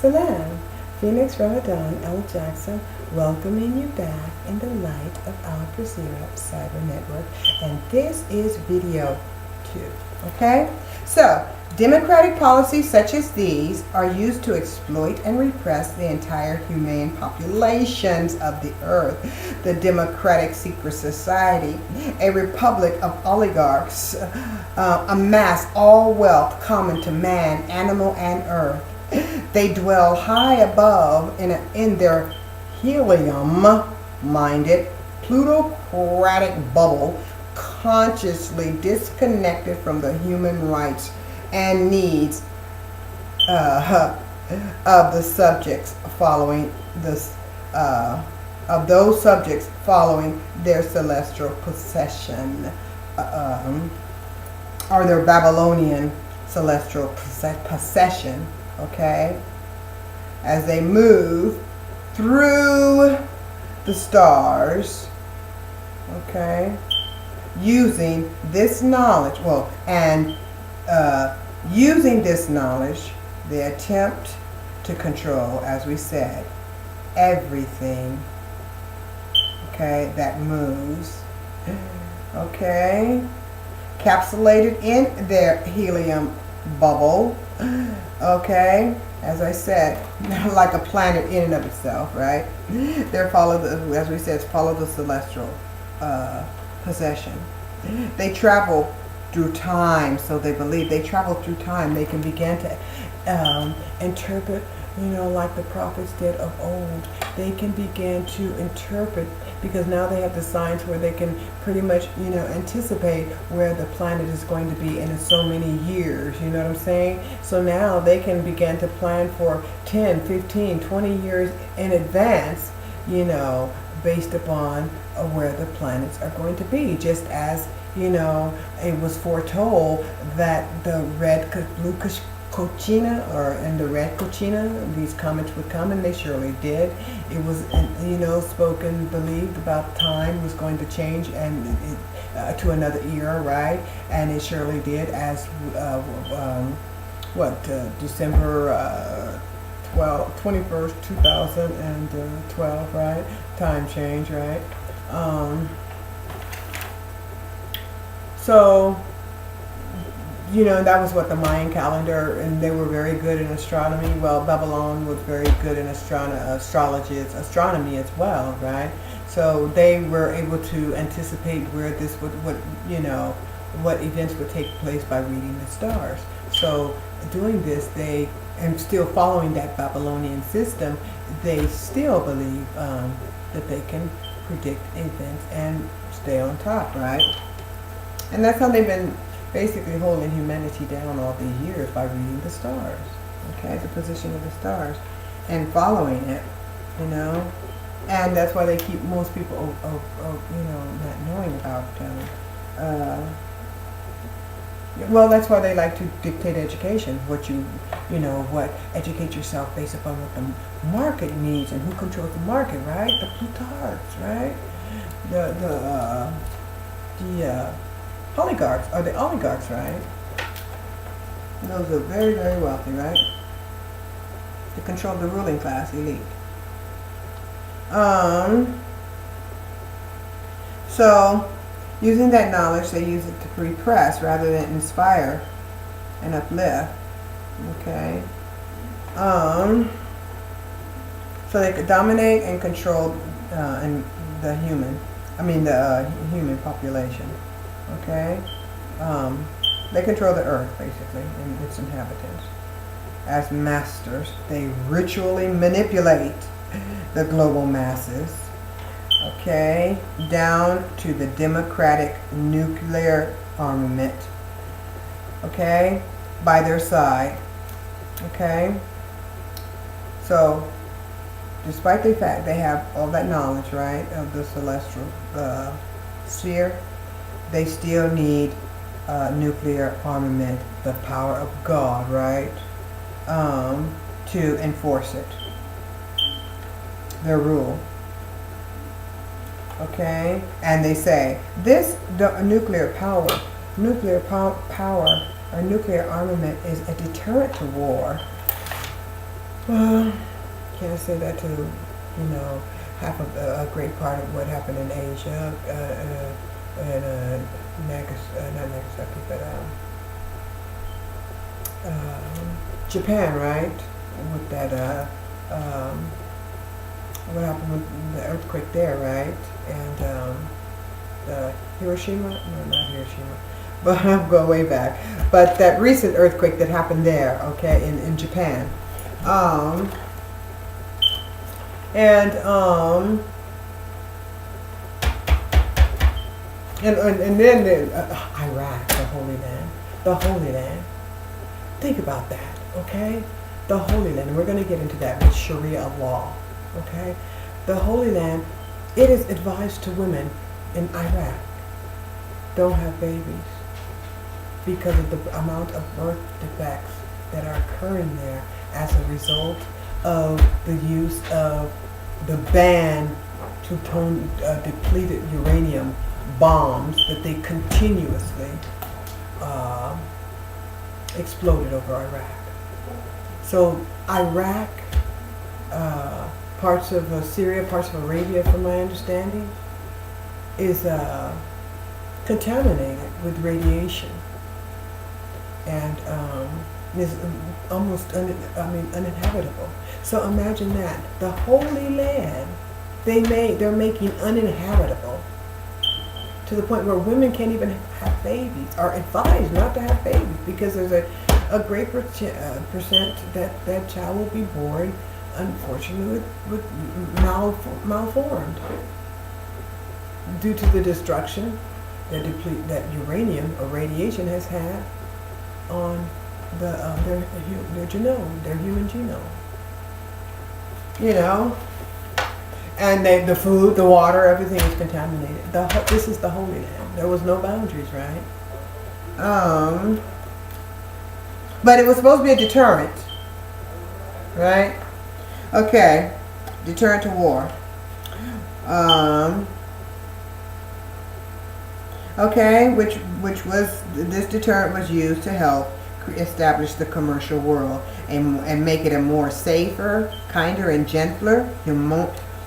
Salam. Phoenix Ramadan L. Jackson welcoming you back in the light of our Brazeera Cyber Network. And this is video 2. Okay? So, democratic policies such as these are used to exploit and repress the entire humane populations of the earth. The democratic secret society, a republic of oligarchs, amass all wealth common to man, animal, and earth. They dwell high above in their helium-minded plutocratic bubble, consciously disconnected from the human rights and needs of the subjects following this of those subjects following their celestial possession, or their Babylonian celestial possession. Okay, as they move through the stars. Okay, using this knowledge, using this knowledge, they attempt to control, as we said, everything, okay, that moves, okay, capsulated in their helium bubble, okay, as I said, like a planet in and of itself, right? They follow as we said, follow the celestial possession. They travel through time, so they believe they travel through time. They can begin to interpret, like the prophets did of old. They can begin to interpret, because now they have the science where they can pretty much, anticipate where the planet is going to be in so many years, you know what I'm saying? So now they can begin to plan for 10, 15, 20 years in advance, based upon where the planets are going to be, just as it was foretold that the blue cochina, and the red cochina, these comets would come, and they surely did. It was, spoken, believed about time was going to change and to another era, right? And it surely did, as December 21st, 2012, right? Time change, right? So, that was what the Mayan calendar, and they were very good in astronomy. Well, Babylon was very good in astronomy as well, right? So they were able to anticipate where this what events would take place by reading the stars. So doing this, and still following that Babylonian system, they still believe that they can predict events and stay on top, right? And that's how they've been basically holding humanity down all these years, by reading the stars, okay, the position of the stars, and following it, and that's why they keep most people, not knowing about well, that's why they like to dictate education, what educate yourself based upon what the market needs, and who controls the market, right? The plutarchs, right? The oligarchs, or the oligarchs, right? Those are very, very wealthy, right? To control the ruling class, elite. So, using that knowledge, they use it to repress rather than inspire and uplift. Okay. So they could dominate and control the human population. Okay, they control the earth, basically, and its inhabitants. As masters, they ritually manipulate the global masses, okay, down to the democratic nuclear armament, okay, by their side, okay. So, despite the fact they have all that knowledge, right, of the celestial sphere, they still need nuclear armament, the power of God, right, to enforce it, their rule. Okay, and they say this nuclear power, or nuclear armament is a deterrent to war. Well, can't say that to, half of a great part of what happened in Asia, and not Nagasaki, but Japan, right? With that, what happened with the earthquake there, right? And the Hiroshima? No, not Hiroshima. But I'll go way back. But that recent earthquake that happened there, okay, in Japan. And then Iraq, the Holy Land. The Holy Land. Think about that, okay? The Holy Land. And we're going to get into that with Sharia law, okay? The Holy Land, it is advised to women in Iraq, don't have babies because of the amount of birth defects that are occurring there as a result of the use of the ban to depleted uranium bombs that they continuously exploded over Iraq. So Iraq, parts of Syria, parts of Arabia, from my understanding, is contaminated with radiation, and is almost uninhabitable. So imagine that the Holy Land they're making uninhabitable to the point where women can't even have babies, are advised not to have babies because there's a great percent that child will be born, unfortunately, with malformed due to the destruction that uranium or radiation has had on their genome, their human genome. And the food, the water, everything is contaminated. This is the Holy Land. There was no boundaries, right? But it was supposed to be a deterrent, right? Okay, deterrent to war. Okay, which was, this deterrent was used to help establish the commercial world and make it a more safer, kinder, and gentler,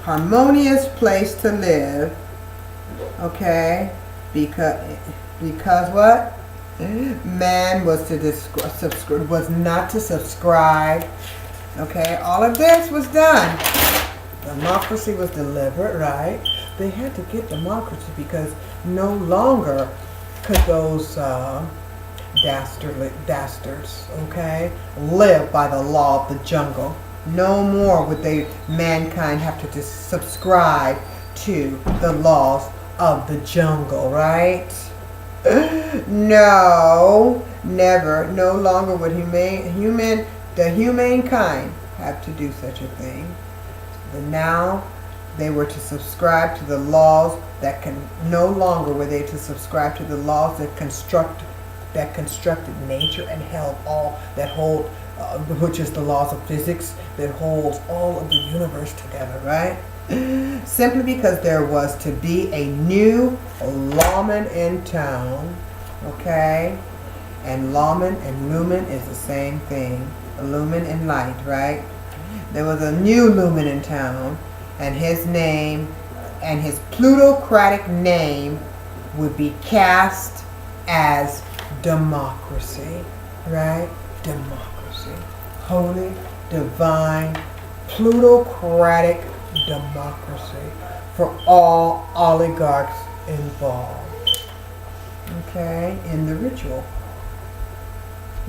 harmonious place to live. Okay, because what? Man was not to subscribe. Okay, all of this was done. Democracy was delivered, right? They had to get democracy because no longer could those dastards, okay, live by the law of the jungle. No more would mankind have to just subscribe to the laws of the jungle, right? No, never. No longer would the humankind have to do such a thing. But now they were to subscribe to the laws that constructed nature and which is the laws of physics that holds all of the universe together, right? Simply because there was to be a new lawman in town, okay? And lawman and lumen is the same thing. Lumen and light, right? There was a new lumen in town, and his name and his plutocratic name would be cast as democracy, right? Democracy. Holy, divine, plutocratic democracy for all oligarchs involved. Okay, in the ritual.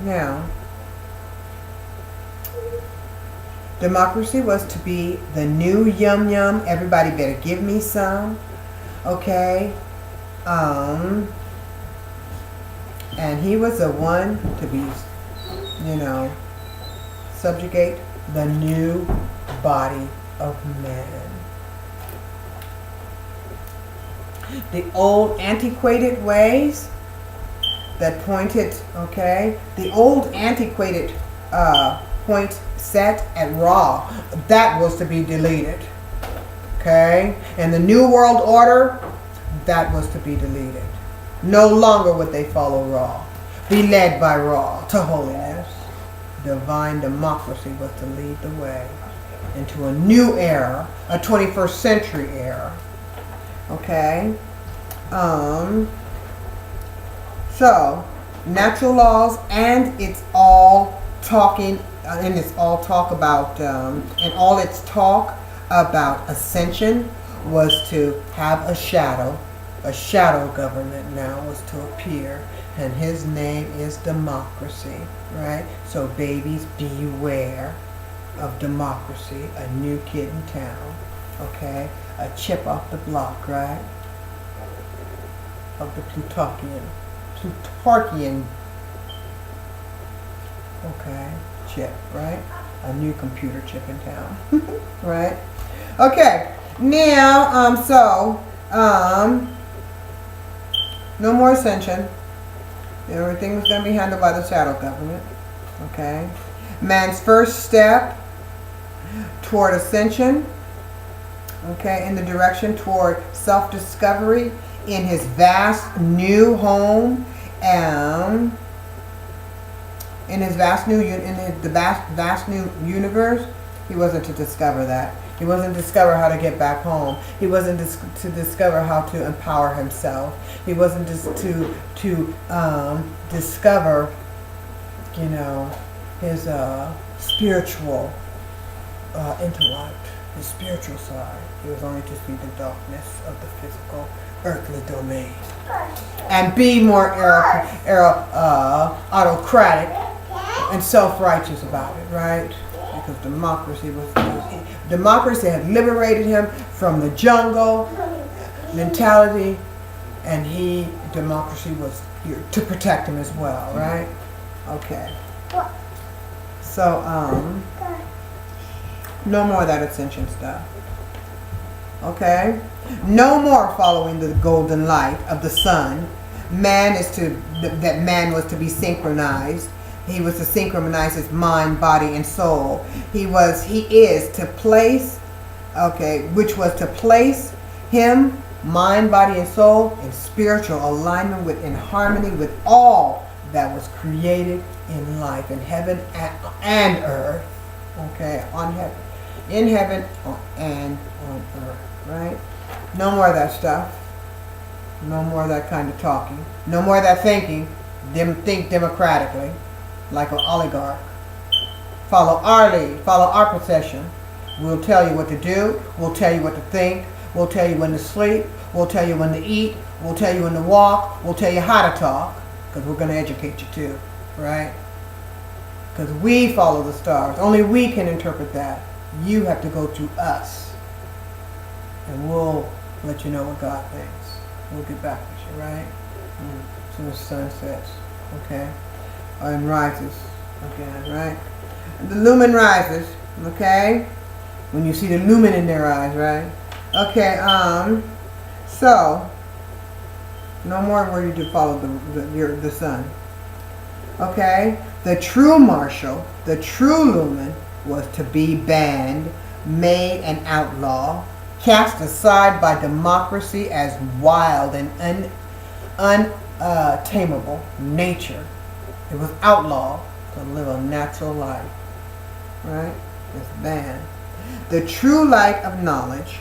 Now, democracy was to be the new yum yum. Everybody better give me some. Okay. And he was the one to be, subjugate the new body of man. The old antiquated ways that pointed, the old antiquated point set at Ra, that was to be deleted. Okay? And the New World Order, that was to be deleted. No longer would they follow Ra, be led by Ra to holiness. divine democracy was to lead the way into a new era, a 21st century era. Okay? So, natural laws, and it's all talking, and it's all talk about, and all its talk about ascension was to have a shadow government now was to appear, and his name is democracy, right? So babies, beware of democracy, a new kid in town, okay? A chip off the block, right? Of the Plutarchian, okay, chip, right? A new computer chip in town, right? Okay, now, no more ascension. Everything was going to be handled by the shadow government, okay? Man's first step toward ascension, okay, in the direction toward self-discovery in his vast new home, in his vast new universe. He wasn't to discover that. He wasn't to discover how to get back home. He wasn't to discover how to empower himself. He wasn't to discover, you know, his spiritual intellect, his spiritual side. He was only to see the darkness of the physical, earthly domain, and be more autocratic and self-righteous about it, right? Because democracy had liberated him from the jungle mentality, and democracy was here to protect him as well, right? Okay. So, no more of that ascension stuff. Okay? No more following the golden light of the sun. Man was to be synchronized. He was to synchronize his mind, body, and soul. He is to place, which was to place him, mind, body, and soul, in spiritual alignment in harmony with all that was created in life, in heaven and earth. Okay, in heaven and on earth, right? No more of that stuff. No more of that kind of talking. No more of that thinking. Think democratically, like an oligarch. Follow our lead. Follow our procession. We'll tell you what to do. We'll tell you what to think. We'll tell you when to sleep. We'll tell you when to eat. We'll tell you when to walk. We'll tell you how to talk, because we're going to educate you too, right? Because we follow the stars. Only we can interpret that. You have to go to us, and we'll let you know what God thinks. We'll get back with you, right? As soon as the sun sets, okay? And rises again, right? And the lumen rises, okay? When you see the lumen in their eyes, right? Okay, so no more worry to follow the sun. Okay? The true marshal, the true lumen, was to be banned, made an outlaw, cast aside by democracy as wild and untamable nature. It was outlawed to live a natural life, right? It's banned. The true light of knowledge,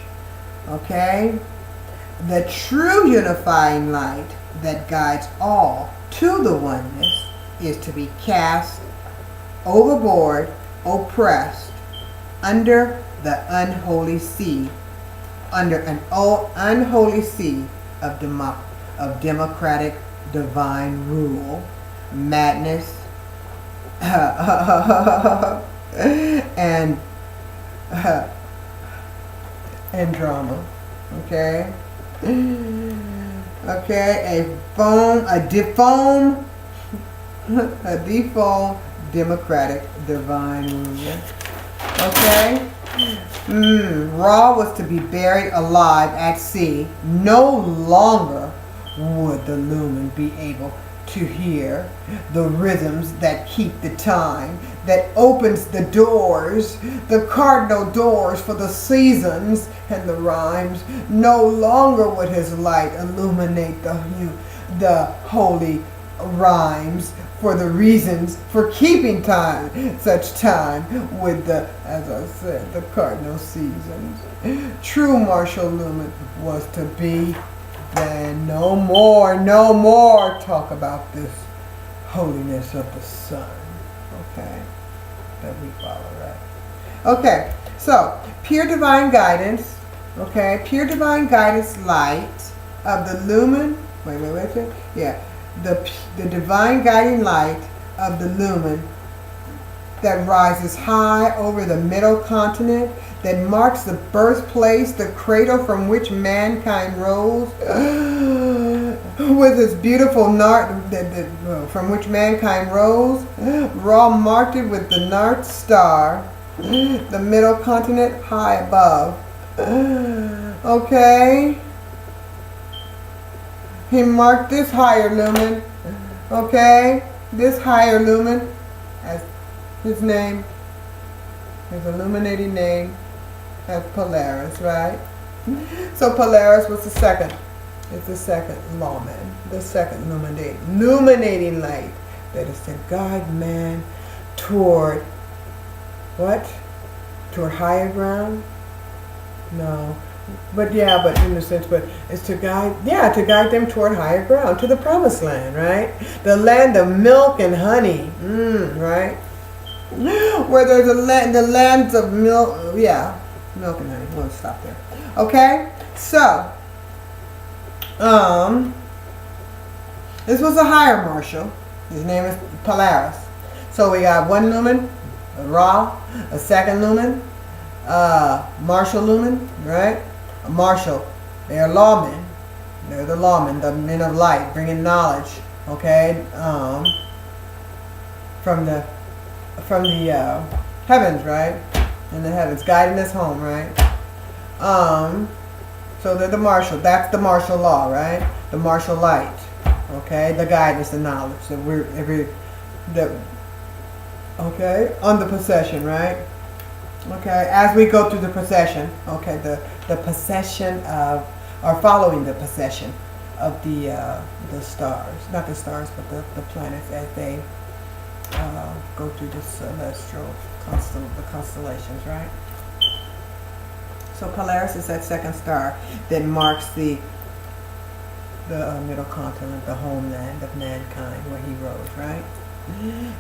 okay? The true unifying light that guides all to the oneness is to be cast overboard, oppressed, under the unholy sea, under an unholy sea of democratic divine rule, madness, and drama. Okay. Okay. A default democratic divine rule. Okay. Ra was to be buried alive at sea. No longer would the lumen be able to hear the rhythms that keep the time, that opens the doors, the cardinal doors for the seasons and the rhymes. No longer would his light illuminate the holy rhymes for the reasons for keeping time, such time with the, as I said, the cardinal seasons. True martial lumen was to be then no more talk about this holiness of the sun. Okay, that we follow, right? Okay, so pure divine guidance. Okay, pure divine guidance light of the lumen. Wait. Yeah, the divine guiding light of the lumen that rises high over the middle continent, that marks the birthplace, the cradle from which mankind rose, with its beautiful from which mankind rose, Ra marked it with the North Star, the middle continent high above. Okay. He marked this higher lumen, okay? This higher lumen as his name, his illuminating name, as Polaris, right? So Polaris was the second. It's the second lawman, the second illuminating light that is to guide man toward what? Toward higher ground? No. But in a sense, but it's to guide them toward higher ground, to the promised land, right? The land of milk and honey, right? Where there's the lands of milk, milk and honey. We'll stop there. Okay, so this was a higher marshal. His name is Polaris. So we got one lumen, Ra, a second lumen, marshal lumen, right? A marshal, they are lawmen. They're the lawmen, the men of light, bringing knowledge. Okay, from the heavens, right? In the heavens, guiding us home, right? So they're the marshal. That's the martial law, right? The martial light. Okay, the guidance, the knowledge that on the procession, right? Okay, as we go through the procession, okay, the procession of, or following the procession of the stars, not the stars, but the planets as they go through the celestial the constellations, right? So Polaris is that second star that marks the middle continent, the homeland of mankind, where he rose, right?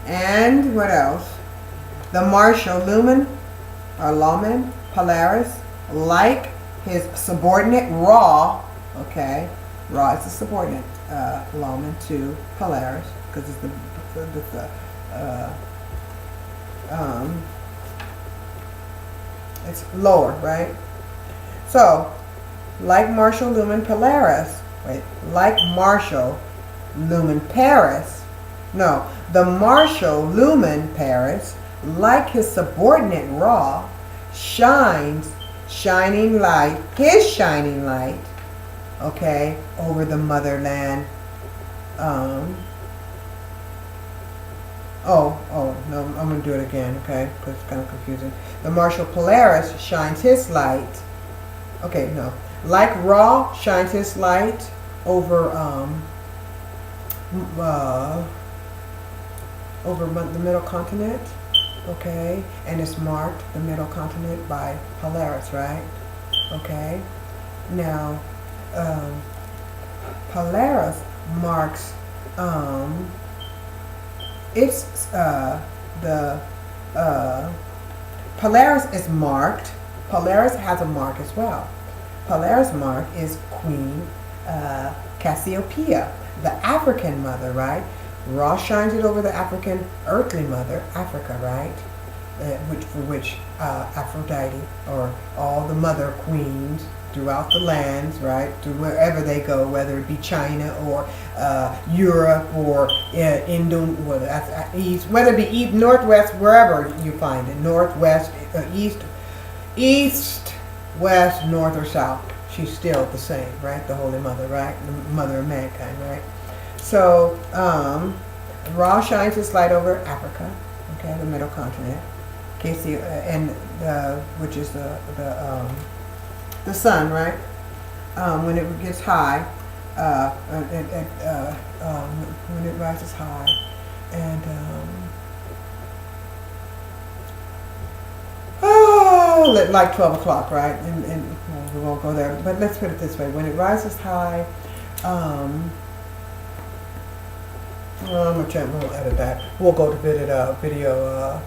And what else? The martial lumen, or lawman, Polaris, like his subordinate Ra, okay? Ra is the subordinate lawman to Polaris, because it's it's lower, right? So, like martial lumen Polaris, like martial lumen Paris, no, the martial lumen Paris, like his subordinate Ra, shines shining light, his shining light, okay, over the motherland. No, I'm going to do it again, okay, because it's kind of confusing. The martial Polaris shines his light, okay, no, like Ra shines his light over the middle continent, okay, and it's marked, the middle continent, by Polaris, right? Okay, now Polaris marks Polaris is marked. Polaris has a mark as well. Polaris mark is Queen Cassiopeia, the African mother, right? Ra shines it over the African earthly mother, Africa, right? For which Aphrodite, or all the mother queens throughout the lands, right, to wherever they go, whether it be China or Europe or East, whether it be East, Northwest, wherever you find it, Northwest, East, West, North, or South, she's still the same, right? The Holy Mother, right? The Mother of mankind, right? So, Ra shines his light over Africa, okay, the middle continent, which is the sun, right? When it gets high, when it rises high, And oh, like 12 o'clock, right? And well, we won't go there. But let's put it this way: when it rises high, I'm gonna edit that. We'll go to video